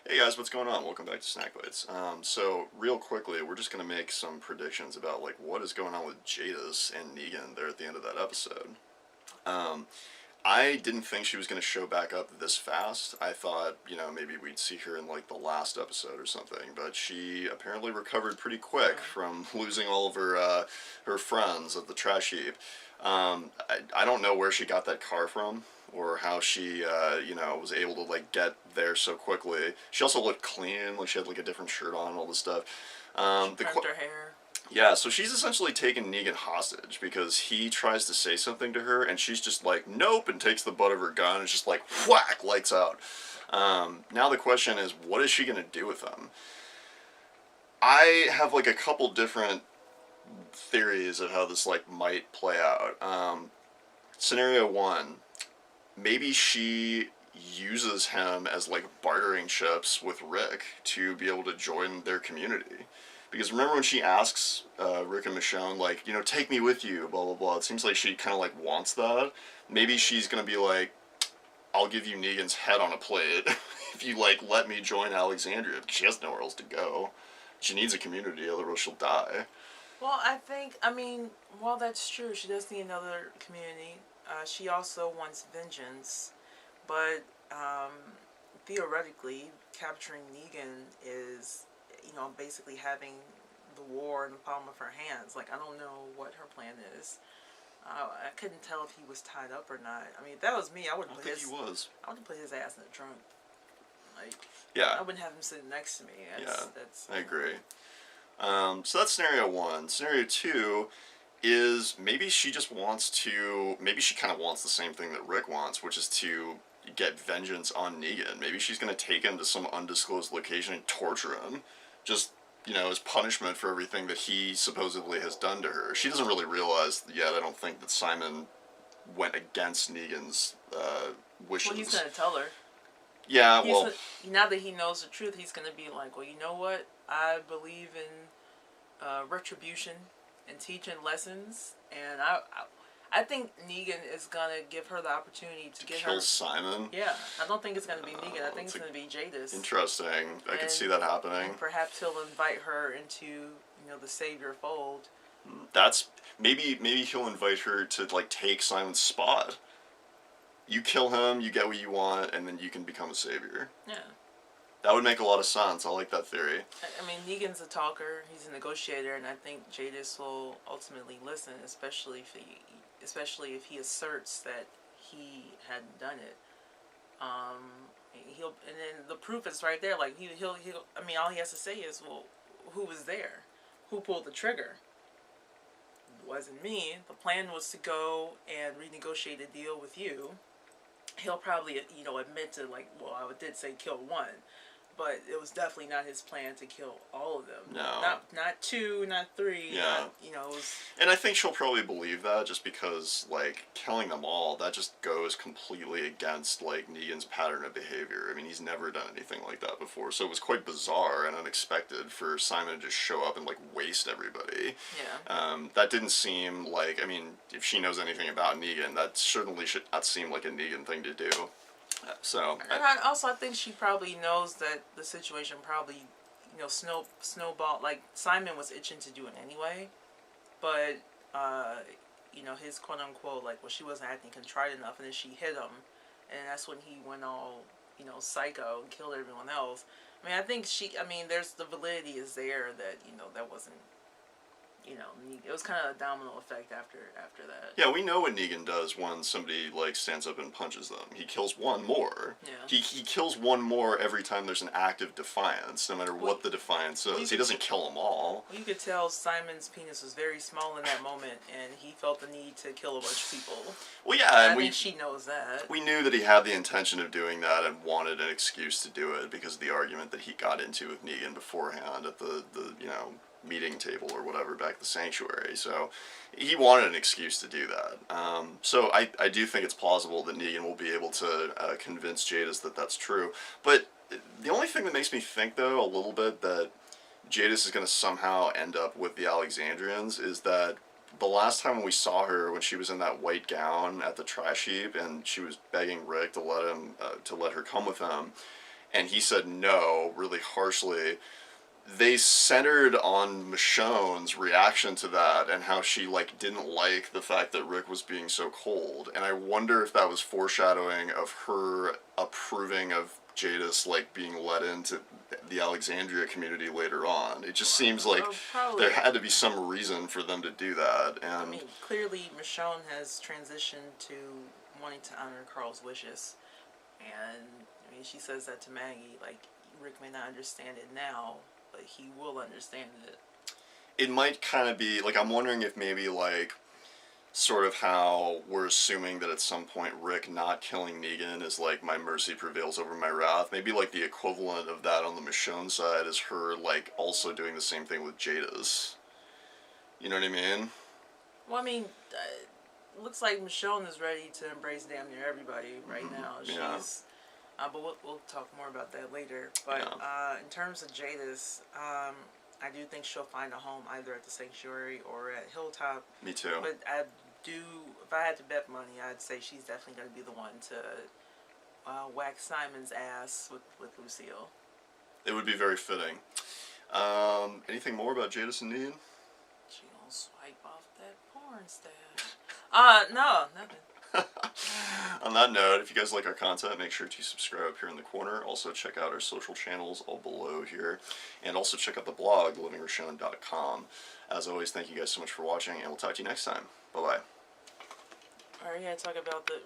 Hey guys, what's going on? Welcome back to Snack Bites. So real quickly, we're just gonna make some predictions about like what is going on with Jadis and Negan there at the end of that episode. Um, I didn't think she was gonna show back up this fast. I thought, maybe we'd see her in like the last episode or something, but she apparently recovered pretty quick from losing all of her friends at the trash heap. I don't know where she got that car from or how she, was able to like get there so quickly. She also looked clean, like she had like a different shirt on and all this stuff. She permed her hair. Yeah, so she's essentially taken Negan hostage because he tries to say something to her and she's just like, nope, and takes the butt of her gun and just like, whack, lights out. Now the question is, what is she going to do with them? I have like a couple different theories of how this like might play out. Scenario one, maybe she uses him as like bartering chips with Rick to be able to join their community. Because remember when she asks Rick and Michonne, like, take me with you, blah, blah, blah. It seems like she kind of, like, wants that. Maybe she's going to be like, I'll give you Negan's head on a plate if you, like, let me join Alexandria. Because she has nowhere else to go. She needs a community, otherwise she'll die. Well, while that's true, she does need another community. She also wants vengeance, but theoretically, capturing Negan is, basically having the war in the palm of her hands. Like, I don't know what her plan is. I couldn't tell if he was tied up or not. I mean, if that was me, I would I think he was. I would put his ass in the trunk. Like, yeah, I wouldn't have him sitting next to me. That's I agree. So that's scenario one. Scenario two is maybe she just wants to. Maybe she kind of wants the same thing that Rick wants, which is to get vengeance on Negan. Maybe she's gonna take him to some undisclosed location and torture him, just as punishment for everything that he supposedly has done to her. She doesn't really realize yet. I don't think that Simon went against Negan's wishes. Well, he's gonna tell her. Yeah, well, now that he knows the truth, he's gonna be like, well, you know what? I believe in retribution and teaching lessons, and I think Negan is gonna give her the opportunity to get kill her. Simon. Yeah, I don't think it's gonna be Negan. I think it's gonna be Jadis. Interesting. I could see that happening. And perhaps he'll invite her into the savior fold. That's maybe he'll invite her to like take Simon's spot. You kill him, you get what you want, and then you can become a savior. Yeah. That would make a lot of sense. I like that theory. I mean, Negan's a talker. He's a negotiator, and I think Jadis will ultimately listen, especially if he asserts that he hadn't done it. And then the proof is right there. Like he'll. I mean, all he has to say is, well, who was there? Who pulled the trigger? It wasn't me. The plan was to go and renegotiate a deal with you. He'll probably, admit to like, well, I did say kill one. But it was definitely not his plan to kill all of them. No. Not two, not three. Yeah. It was... And I think she'll probably believe that just because, like, killing them all, that just goes completely against, like, Negan's pattern of behavior. I mean, he's never done anything like that before. So it was quite bizarre and unexpected for Simon to just show up and, like, waste everybody. Yeah. That didn't seem like, I mean, if she knows anything about Negan, that certainly should not seem like a Negan thing to do. So, I think she probably knows that the situation probably, snowball. Like Simon was itching to do it anyway, but his quote unquote like, well, she wasn't acting contrite enough, and then she hit him, and that's when he went all psycho and killed everyone else. I mean, I think there's the validity is there that that wasn't. It was kind of a domino effect after that. Yeah, we know what Negan does when somebody, like, stands up and punches them. He kills one more. Yeah. He kills one more every time there's an act of defiance, no matter what the defiance is. He doesn't kill them all. You could tell Simon's penis was very small in that moment, and he felt the need to kill a bunch of people. Well, yeah, and I think she knows that. We knew that he had the intention of doing that and wanted an excuse to do it because of the argument that he got into with Negan beforehand at the meeting table or whatever back at the sanctuary. So he wanted an excuse to do that. So I do think it's plausible that Negan will be able to convince Jadis that that's true. But the only thing that makes me think, though, a little bit that Jadis is going to somehow end up with the Alexandrians is that the last time we saw her, when she was in that white gown at the trash heap and she was begging Rick to let her come with him, and he said no really harshly. They centered on Michonne's reaction to that and how she like didn't like the fact that Rick was being so cold, and I wonder if that was foreshadowing of her approving of Jadis like being let into the Alexandria community later on. It just seems like Probably. there had to be some reason for them to do that, and I mean, clearly Michonne has transitioned to wanting to honor Carl's wishes, and I mean, she says that to Maggie. Like, Rick may not understand it now, but he will understand it. it might kind of be like, I'm wondering if maybe like sort of how we're assuming that at some point Rick not killing Negan is like my mercy prevails over my wrath. Maybe like the equivalent of that on the Michonne side is her like also doing the same thing with Jadis. You know what I mean? Well, I mean, it looks like Michonne is ready to embrace damn near everybody right now. Yeah. She's, but we'll talk more about that later. But in terms of Jadis, I do think she'll find a home either at the Sanctuary or at Hilltop. Me too. But if I had to bet money, I'd say she's definitely going to be the one to whack Simon's ass with Lucille. It would be very fitting. Anything more about Jadis and Negan? She gonna swipe off that porn stash. No, nothing. On that note, if you guys like our content, make sure to subscribe up here in the corner. Also, check out our social channels all below here. And also check out the blog, livingrishon.com. As always, thank you guys so much for watching, and we'll talk to you next time. Bye-bye. Alright, yeah, talk about the